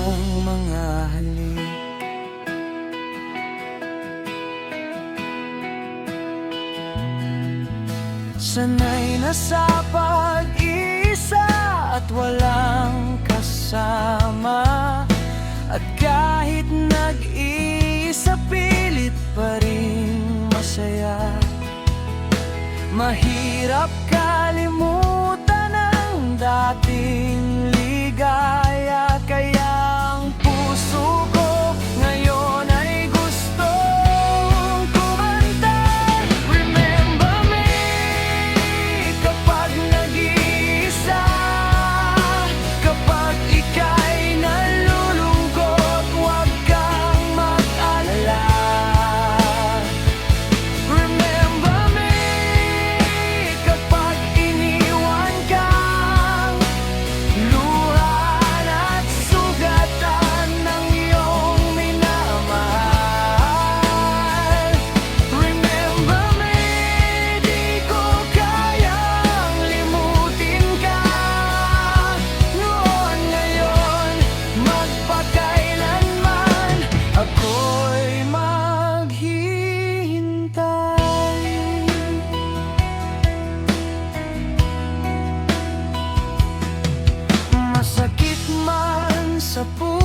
iyong mga halik. Sanay na sa pag-isa at walang kasama, at kahit nag-iisa pilit pa rin masaya. Mahirap kalimutan ang dating ligaya, kaya ang puso ko ngayon ay gustong kumanta. Remember me kapag nag-iisa, kapag ika'y nalulungkot, huwag kang mag-alala. Remember me kapag iniwan kang luhan at sugatan ng iyong minamahal. Remember me, di ko kayang limutin ka noon, ngayon, magpakailanman ako'y maghihintay. Masakit man sa puso